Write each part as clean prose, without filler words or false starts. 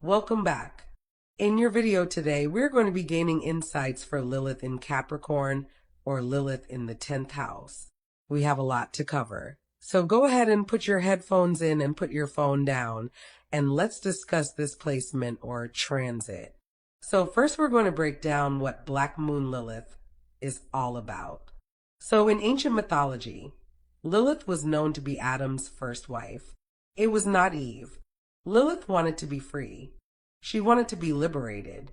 Welcome back. In your video today, we're going to be gaining insights for Lilith in Capricorn or Lilith in the 10th house. We have a lot to cover. So go ahead and put your headphones in and put your phone down, and let's discuss this placement or transit. So first we're going to break down what Black Moon Lilith is all about. So in ancient mythology, Lilith was known to be Adam's first wife. It was not Eve. Lilith wanted to be free. She wanted to be liberated.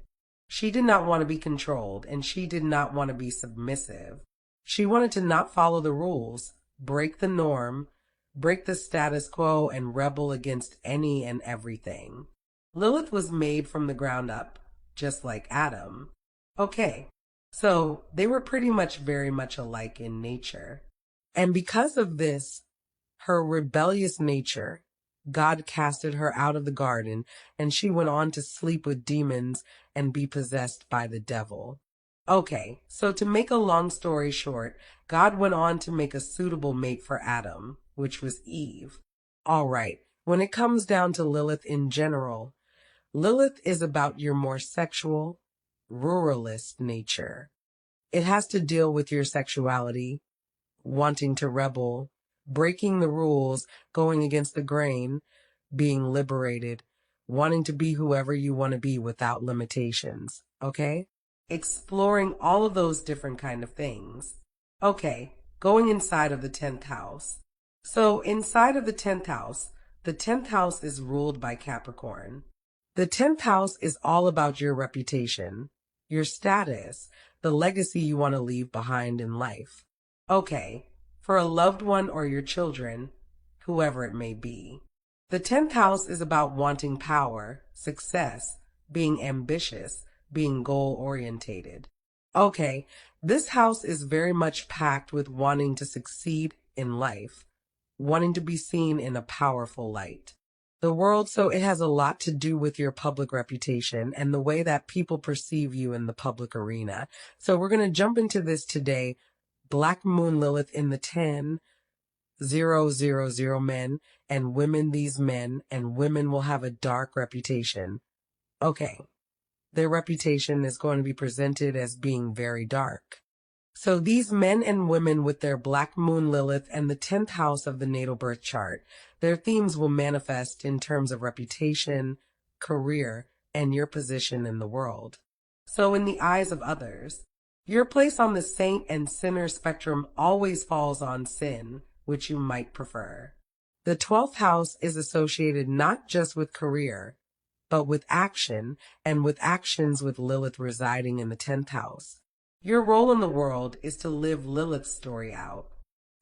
She did not want to be controlled, and she did not want to be submissive. She wanted to not follow the rules, break the norm, break the status quo, and rebel against any and everything. Lilith was made from the ground up, just like Adam. Okay, so they were pretty much very much alike in nature. And because of this, her rebellious nature, God casted her out of the garden, and she went on to sleep with demons and be possessed by the devil. Okay, so to make a long story short, God went on to make a suitable mate for Adam, which was Eve. All right, when it comes down to Lilith in general, Lilith is about your more sexual, ruralist nature. It has to deal with your sexuality, wanting to rebel, breaking the rules, going against the grain, being liberated, wanting to be whoever you want to be without limitations, okay? Exploring all of those different kind of things. Okay, going inside of the 10th house. So inside of the 10th house is ruled by Capricorn. The 10th house is all about your reputation, your status, the legacy you want to leave behind in life. Okay, for a loved one or your children, whoever it may be. The 10th house is about wanting power, success, being ambitious, being goal-orientated. Okay, this house is very much packed with wanting to succeed in life, wanting to be seen in a powerful light. The world, so it has a lot to do with your public reputation and the way that people perceive you in the public arena. So we're going to jump into this today. Black Moon Lilith in the 10,000 men and women, these men and women will have a dark reputation. Okay, their reputation is going to be presented as being very dark. So these men and women with their Black Moon Lilith and the 10th house of the natal birth chart, their themes will manifest in terms of reputation, career, and your position in the world. So in the eyes of others, your place on the saint and sinner spectrum always falls on sin, which you might prefer. The 12th house is associated not just with career, but with action, and with actions with Lilith residing in the 10th house. Your role in the world is to live Lilith's story out.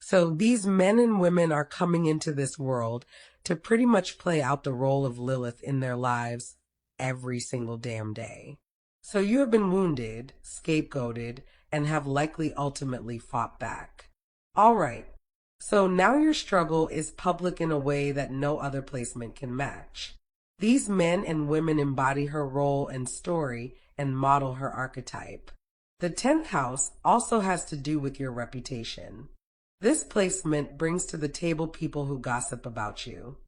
So these men and women are coming into this world to pretty much play out the role of Lilith in their lives every single damn day. So you have been wounded, scapegoated, and have likely ultimately fought back. All right, so now your struggle is public in a way that no other placement can match. These men and women embody her role and story and model her archetype. The 10th house also has to do with your reputation. This placement brings to the table people who gossip about you,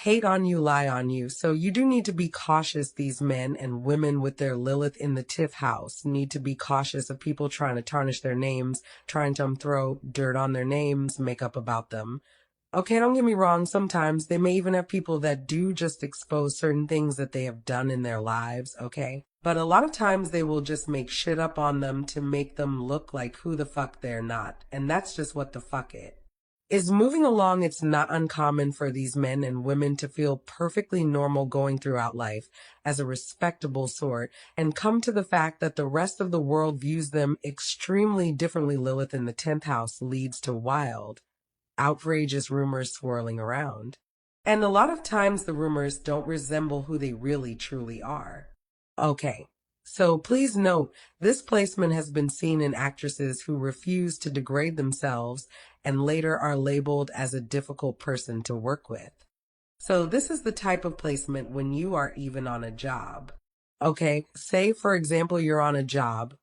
hate on you, lie on you. So you do need to be cautious. These men and women with their Lilith in the 10th house need to be cautious of people trying to tarnish their names, trying to throw dirt on their names, make up about them. Okay, don't get me wrong. Sometimes they may even have people that do just expose certain things that they have done in their lives, okay? But a lot of times they will just make shit up on them to make them look like who the fuck they're not. And that's just what the fuck it is. Moving along, it's not uncommon for these men and women to feel perfectly normal going throughout life as a respectable sort and come to the fact that the rest of the world views them extremely differently. Lilith in the 10th house leads to wild, outrageous rumors swirling around. And a lot of times the rumors don't resemble who they really truly are. Okay, so please note, this placement has been seen in actresses who refuse to degrade themselves and later are labeled as a difficult person to work with. So this is the type of placement when you are even on a job. Okay, say for example you're on a job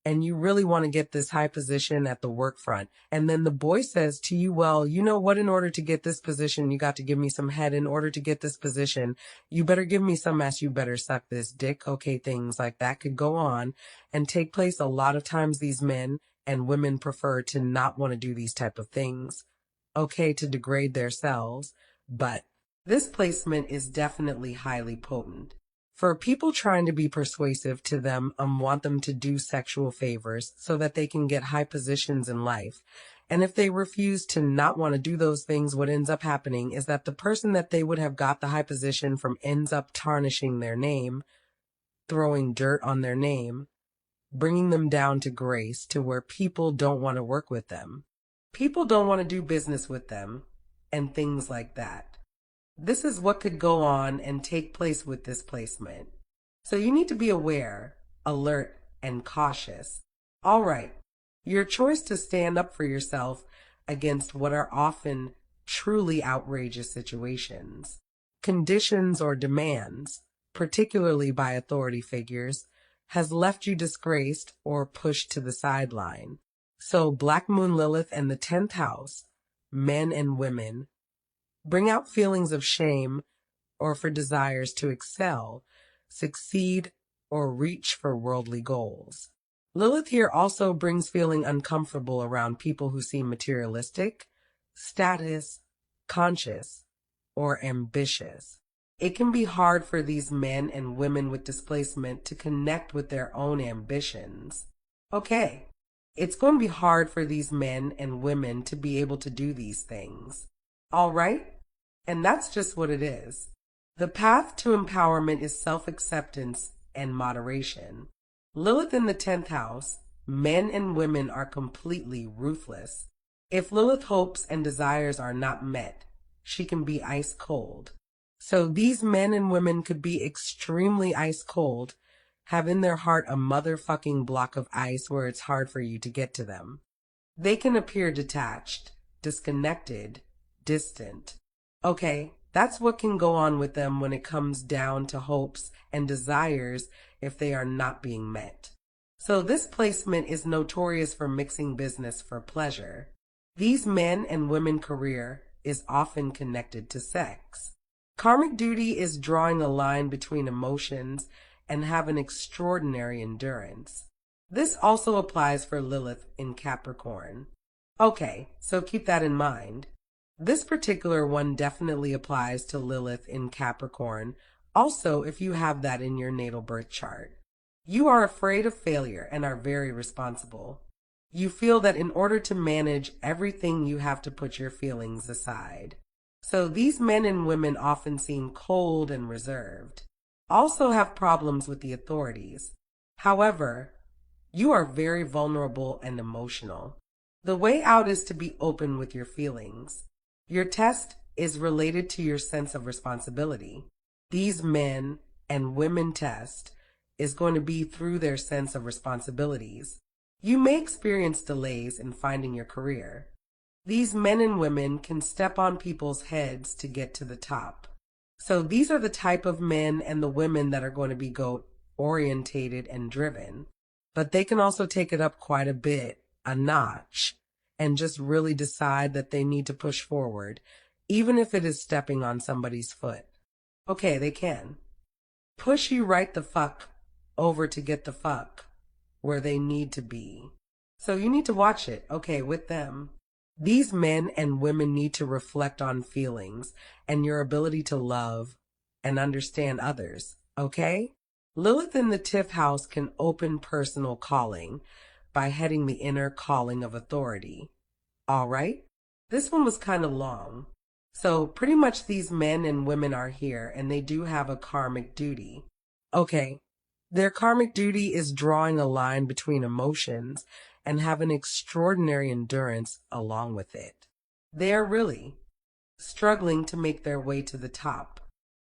and you really want to get this high position at the work front. And then the boy says to you, well, you know what, in order to get this position, you got to give me some head. In order to get this position, you better give me some ass, you better suck this dick. Okay, things like that could go on and take place. A lot of times these men and women prefer to not want to do these type of things. Okay, to degrade themselves, but this placement is definitely highly potent. For people trying to be persuasive to them, want them to do sexual favors so that they can get high positions in life. And if they refuse to not want to do those things, what ends up happening is that the person that they would have got the high position from ends up tarnishing their name, throwing dirt on their name, bringing them down to grace to where people don't want to work with them. People don't want to do business with them and things like that. This is what could go on and take place with this placement. So you need to be aware, alert, and cautious. All right, your choice to stand up for yourself against what are often truly outrageous situations, conditions, or demands, particularly by authority figures, has left you disgraced or pushed to the sideline. So Black Moon Lilith and the 10th house, men and women, bring out feelings of shame or for desires to excel, succeed, or reach for worldly goals. Lilith here also brings feeling uncomfortable around people who seem materialistic, status, conscious, or ambitious. It can be hard for these men and women with displacement to connect with their own ambitions. Okay, it's going to be hard for these men and women to be able to do these things. All right? And that's just what it is. The path to empowerment is self-acceptance and moderation. Lilith in the 10th house, men and women are completely ruthless. If Lilith hopes and desires are not met, she can be ice cold. So these men and women could be extremely ice cold, have in their heart a motherfucking block of ice where it's hard for you to get to them. They can appear detached, disconnected, distant. Okay, that's what can go on with them when it comes down to hopes and desires if they are not being met. So this placement is notorious for mixing business for pleasure. These men and women career is often connected to sex. Karmic duty is drawing a line between emotions and have an extraordinary endurance. This also applies for Lilith in Capricorn. Okay, so keep that in mind. This particular one definitely applies to Lilith in Capricorn, also if you have that in your natal birth chart. You are afraid of failure and are very responsible. You feel that in order to manage everything, you have to put your feelings aside. So these men and women often seem cold and reserved. Also have problems with the authorities. However, you are very vulnerable and emotional. The way out is to be open with your feelings. Your test is related to your sense of responsibility. These men and women test is going to be through their sense of responsibilities. You may experience delays in finding your career. These men and women can step on people's heads to get to the top. So these are the type of men and the women that are going to be goal-orientated and driven. But they can also take it up quite a bit, a notch, and just really decide that they need to push forward, even if it is stepping on somebody's foot. Okay, they can. Push you right the fuck over to get the fuck where they need to be. So you need to watch it, okay, with them. These men and women need to reflect on feelings and your ability to love and understand others, okay? Lilith in the 10th house can open personal calling by heading the inner calling of authority. All right? This one was kind of long. So pretty much these men and women are here and they do have a karmic duty. Okay, their karmic duty is drawing a line between emotions and have an extraordinary endurance along with it. They are really struggling to make their way to the top.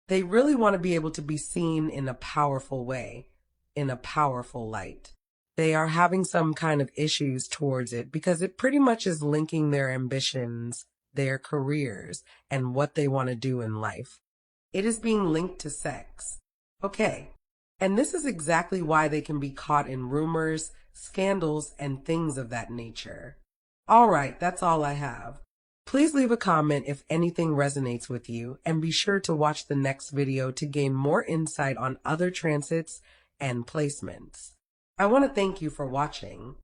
They really want to be able to be seen in a powerful way, in a powerful light. They are having some kind of issues towards it because it pretty much is linking their ambitions, their careers, and what they want to do in life. It is being linked to sex. Okay, and this is exactly why they can be caught in rumors, scandals, and things of that nature. All right, that's all I have. Please leave a comment if anything resonates with you, and be sure to watch the next video to gain more insight on other transits and placements. I want to thank you for watching.